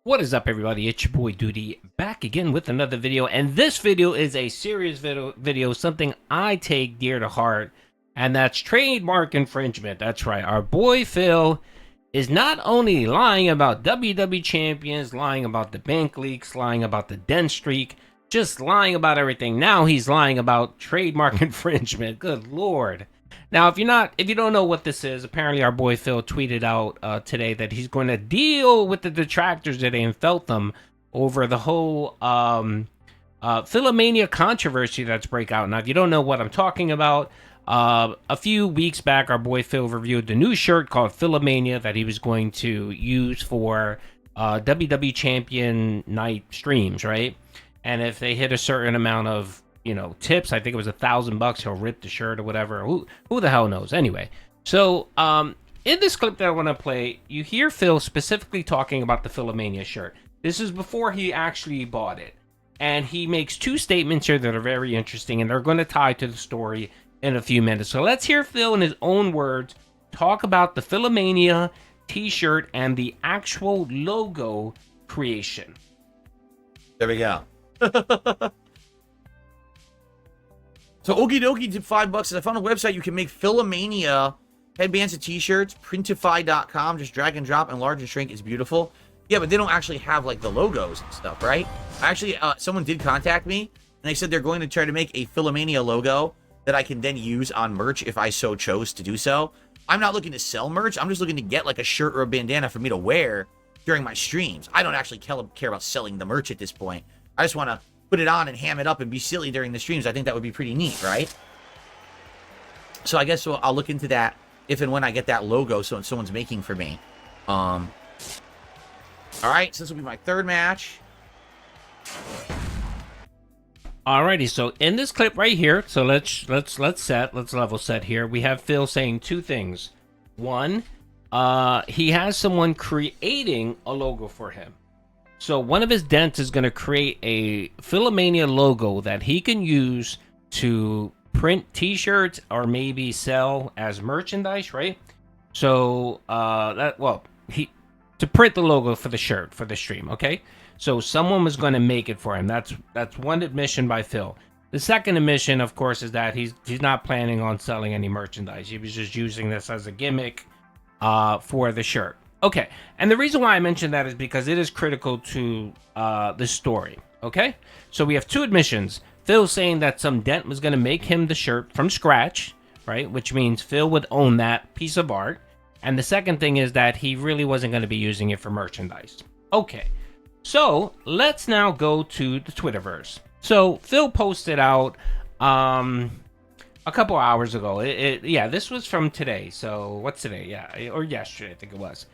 What is up, everybody? It's your boy Duty back again with another video, and this video is a serious video, something I take dear to heart, and that's trademark infringement. That's right, our boy Phil is not only lying about WWE champions, lying about the bank leaks, lying about the den streak, just lying about everything. Now he's lying about trademark infringement. Good lord. Now, if you don't know what this is, apparently our boy Phil tweeted out today that he's going to deal with the detractors today and felt them over the whole Philamania controversy that's break out. Now, if you don't know what I'm talking about, a few weeks back, our boy Phil reviewed the new shirt called Philamania that he was going to use for WWE Champion Night streams, right? And if they hit a certain amount of tips, I think it was $1,000, he'll rip the shirt or whatever. Who the hell knows? Anyway, so in this clip that I want to play, you hear Phil specifically talking about the Philamania shirt. This is before he actually bought it, and he makes two statements here that are very interesting, and they're going to tie to the story in a few minutes. So let's hear Phil in his own words talk about the Philamania t-shirt and the actual logo creation. There we go. So Okie dokie did $5. I found a website you can make Philamania headbands and t-shirts. Printify.com. Just drag and drop, enlarge and shrink. It's beautiful. Yeah, but they don't actually have like the logos and stuff, right? Actually, someone did contact me and they said they're going to try to make a Philamania logo that I can then use on merch if I so chose to do so. I'm not looking to sell merch. I'm just looking to get like a shirt or a bandana for me to wear during my streams. I don't actually care about selling the merch at this point. I just want to put it on and ham it up and be silly during the streams. I think that would be pretty neat, right? So I guess I'll look into that if and when I get that logo someone's making for me. All right, so this will be my third match. Alrighty, so in this clip right here, so let's level set here. We have Phil saying two things. One, he has someone creating a logo for him. So one of his dents is going to create a Philamania logo that he can use to print t-shirts or maybe sell as merchandise, right? So to print the logo for the shirt for the stream, okay? So someone was going to make it for him. That's one admission by Phil. The second admission, of course, is that he's not planning on selling any merchandise. He was just using this as a gimmick for the shirt. Okay, and the reason why I mentioned that is because it is critical to the story, okay? So we have two admissions. Phil saying that some dent was going to make him the shirt from scratch, right? Which means Phil would own that piece of art. And the second thing is that he really wasn't going to be using it for merchandise. Okay, so let's now go to the Twitterverse. So Phil posted out a couple hours ago. Yeah, this was from today. So what's today? Yeah, or yesterday, I think it was.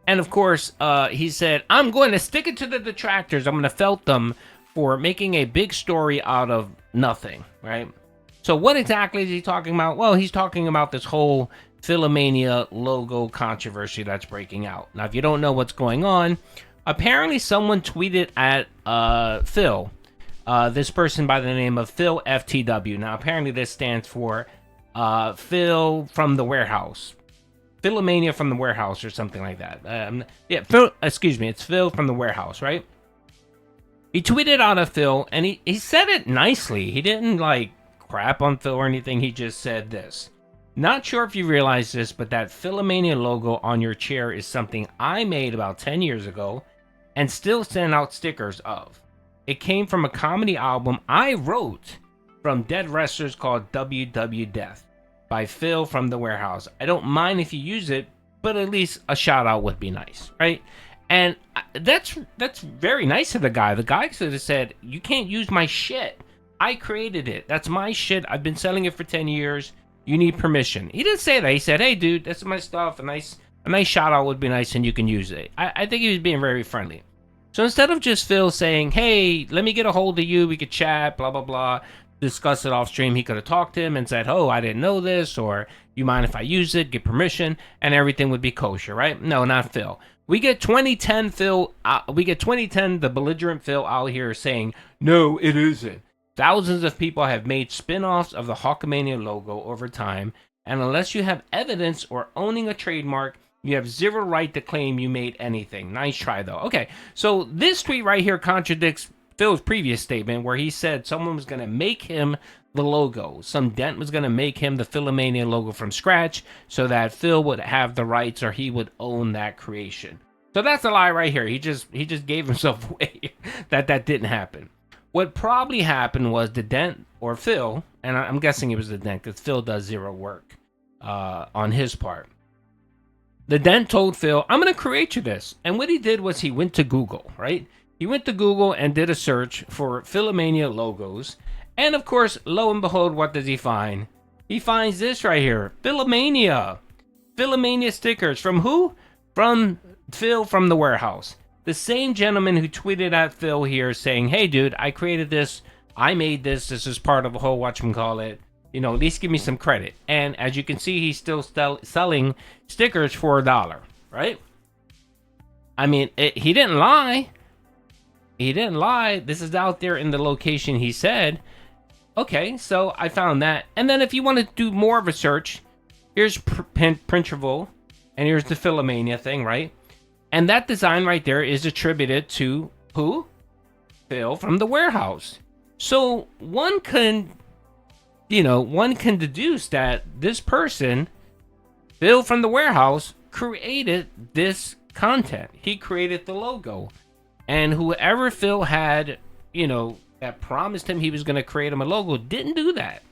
And of course, he said, I'm going to stick it to the detractors. I'm going to felt them for making a big story out of nothing, right? So what exactly is he talking about? Well, he's talking about this whole Philamania logo controversy that's breaking out. Now, if you don't know what's going on, apparently someone tweeted at Phil, this person by the name of Phil FTW. Now, apparently this stands for Phil from the warehouse. Philamania from the warehouse or something like that. Yeah, Phil, excuse me, it's Phil from the warehouse, right? He tweeted out of Phil, and he said it nicely. He didn't, like, crap on Phil or anything. He just said this. Not sure if you realize this, but that Philamania logo on your chair is something I made about 10 years ago and still send out stickers of. It came from a comedy album I wrote from dead wrestlers called WW Death. By Phil from the warehouse. I don't mind if you use it, but at least a shout out would be nice, right? And that's very nice of the guy. The guy could have said, you can't use my shit. I created it. That's my shit. I've been selling it for 10 years. You need permission. He didn't say that. He said, hey, dude, that's my stuff. A nice shout out would be nice and you can use it. I think he was being very friendly. So instead of just Phil saying, hey, let me get a hold of you. We could chat, blah, blah, blah. Discuss it off stream, he could have talked to him and said, oh, I didn't know this, or you mind if I use it, get permission, and everything would be kosher, right? No, not Phil. We get 2010 Phil, the belligerent Phil out here saying, no, it isn't. Thousands of people have made spin-offs of the Hulkamania logo over time, and unless you have evidence or owning a trademark, You have zero right to claim you made anything. Nice try, though. Okay, so this tweet right here contradicts Phil's previous statement where he said someone was going to make him the logo. Some dent was going to make him the Philamania logo from scratch so that Phil would have the rights or he would own that creation. So that's a lie right here. He just gave himself away. that didn't happen. What probably happened was the dent or Phil, and I'm guessing it was the dent because Phil does zero work on his part. The dent told Phil, I'm going to create you this. And what he did was he went to Google, right? He went to Google and did a search for Philamania logos. And of course, lo and behold, what does he find? He finds this right here. Philamania. Philamania stickers. From who? From Phil from the warehouse. The same gentleman who tweeted at Phil here saying, hey dude, I created this. I made this. This is part of a whole whatchamacallit. You know, at least give me some credit. And as you can see, he's still selling stickers for $1, right? I mean, he didn't lie. He didn't lie. This is out there in the location he said. Okay, so I found that. And then if you want to do more of a search, here's Printable, and here's the Philamania thing, right? And that design right there is attributed to who? Phil from the warehouse. So one can deduce that this person, Phil from the warehouse, created this content. He created the logo. And whoever Phil had, that promised him he was going to create him a logo didn't do that.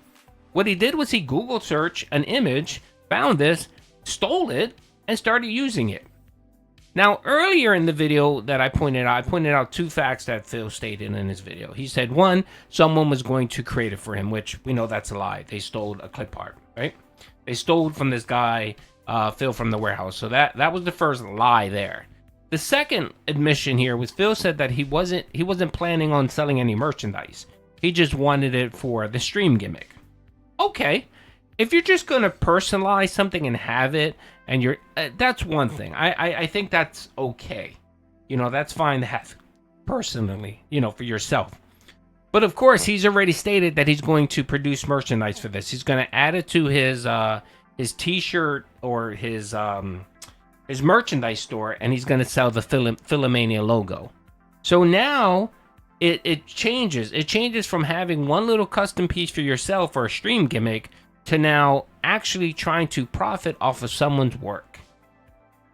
What he did was he Google searched an image, found this, stole it, and started using it. Now, earlier in the video that I pointed out two facts that Phil stated in his video. He said, one, someone was going to create it for him, which we know that's a lie. They stole a clip art, right? They stole from this guy, Phil from the warehouse. So that was the first lie there. The second admission here was Phil said that he wasn't planning on selling any merchandise. He just wanted it for the stream gimmick. Okay, if you're just gonna personalize something and have it, and you're that's one thing. I think that's okay. That's fine to have personally, for yourself. But of course, he's already stated that he's going to produce merchandise for this. He's going to add it to his T-shirt or his merchandise store, and he's going to sell the Philamania logo. So now it changes. It changes from having one little custom piece for yourself or a stream gimmick to now actually trying to profit off of someone's work.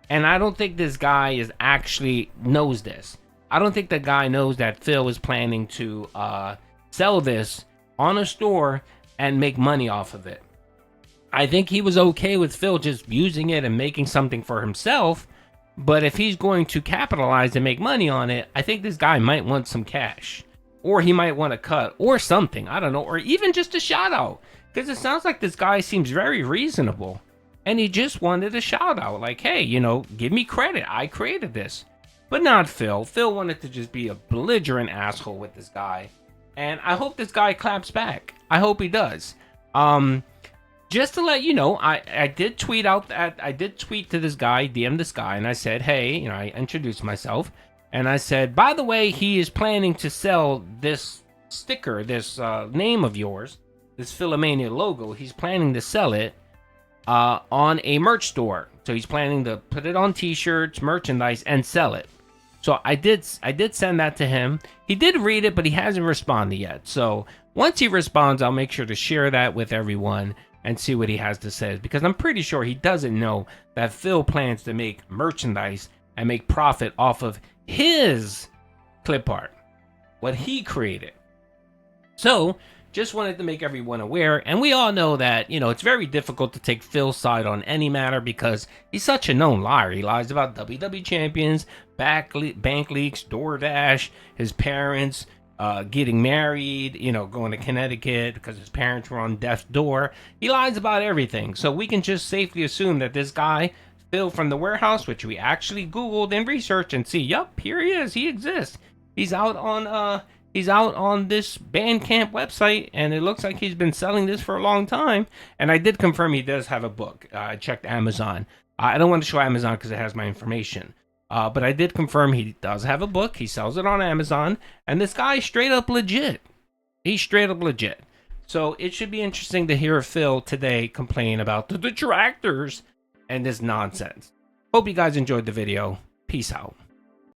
And I don't think this guy knows this. I don't think the guy knows that Phil is planning to sell this on a store and make money off of it. I think he was okay with Phil just using it and making something for himself. But if he's going to capitalize and make money on it, I think this guy might want some cash. Or he might want a cut or something. I don't know. Or even just a shout out. Because it sounds like this guy seems very reasonable. And he just wanted a shout out. Like, hey, give me credit. I created this. But not Phil. Phil wanted to just be a belligerent asshole with this guy. And I hope this guy claps back. I hope he does. Just to let you know, I did tweet to this guy, DM this guy, and I said, hey, I introduced myself. And I said, by the way, he is planning to sell this sticker, this name of yours, this Philamania logo. He's planning to sell it on a merch store. So he's planning to put it on t-shirts, merchandise, and sell it. So I did send that to him. He did read it, but he hasn't responded yet. So once he responds, I'll make sure to share that with everyone and see what he has to say. Because I'm pretty sure he doesn't know that Phil plans to make merchandise and make profit off of his clip art, what he created. So just wanted to make everyone aware. And we all know that, it's very difficult to take Phil's side on any matter because he's such a known liar. He lies about WWE champions, bank leaks, DoorDash, his parents, getting married, going to Connecticut because his parents were on death's door. He lies about everything. So we can just safely assume that this guy, Phil from the warehouse, which we actually Googled and researched and see, yup, here he is. He exists. He's out on this Bandcamp website, and it looks like he's been selling this for a long time. And I did confirm he does have a book. I checked Amazon. I don't want to show Amazon because it has my information. But I did confirm he does have a book. He sells it on Amazon. And this guy's straight up legit. He's straight up legit. So it should be interesting to hear Phil today complain about the detractors and this nonsense. Hope you guys enjoyed the video. Peace out.